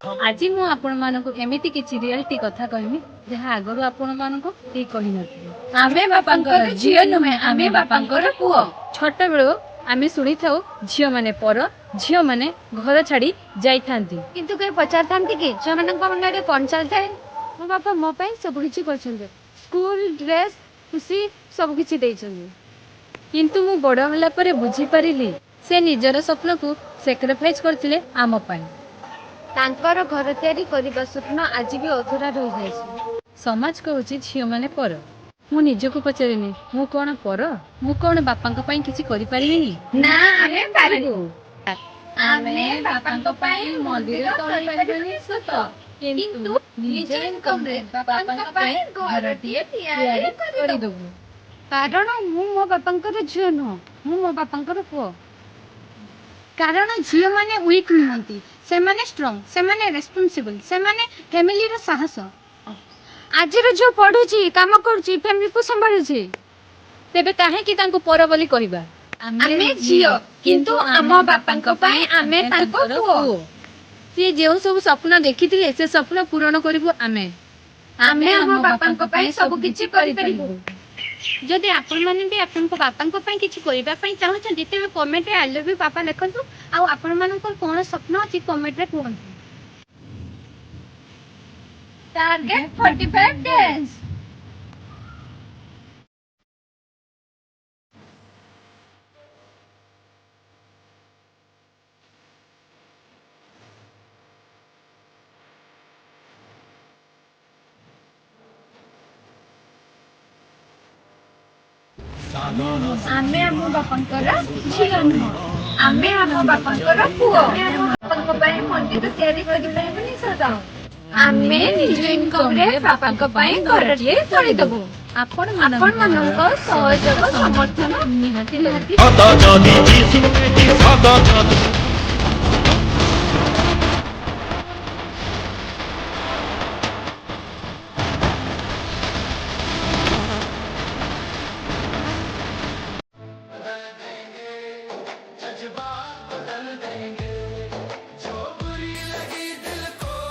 आज मु आपण मानक एमिति किछि रियलिटी कथा कहमी जहा आगरो आपण मानक ती कहि नथि। आमे बापांकर झियो नुहे आमे बापांकर पुओ। छोट बेलो आमे सुनी थाउ झियो माने पर झियो माने घर छाड़ी जाई थांती किंतु के पचार थांती कि झियो मानक मनरे कोन चलथाय। मो बापा मो पई सब किछि करछन, स्कूल ड्रेस खुशी सब किछि दैछन। किंतु मु बड़ होला परे बुझी परिली से निजर स्वप्न को सैक्रिफाइस करथिले आम पई। तांकर घर तैयारी करबा स्वप्न आज भी अधूरा रहि जायछि। समाज कहूची झियो माने पर। मु निजको पचारिनी मु कोन पर मु कोन बापांक पई किछि करि परिबिनी ना आमे पारिबु। आमे बापांक पई मंदिर तोड़ी परिबिनी सत किंतु निज इनकम रे बापांक पई घरटिए तैयारी करि दबु। कारण मु मो बापांकर झियो न मु मो बापांकर पुओ। कारण झियो माने वीक नहंती, से माने स्ट्रांग, से माने रेस्पोंसिबल, से माने फैमिली रो साहस। आज रो जो पढुची काम करची फैमिली को संभाळुची तेबे काहे कि तांको पर बोली कहिबा। आमे झियो किंतु आम बापांक पई आमे तांको पुओ। से जेउ सब सपना देखिथिले से सपना पूर्ण करिवो आमे। आमे आम बापांक पई सब किछि करि परिबो। जदि आपण माने भी आपण को बापांक पई किछि करिबा पई चाहौ छ जेते कमेंट रे आई लव यू पापा लिखंतु आ आपण मानकर कोन सपना अछि कमेंट रे कहंतु। Target 45 days. आमे आम बापांकर झियो न आमे आम बापांकर पुओ। बापांक पई मंदिर तैयारी करि परिबनी सदा। आमे निज इनकम रे बापांक पई घरटिए तोड़ी दबु। आपण मानक सहयोग समर्थन निहाती सदा जदि जीसु एठी सदा जदि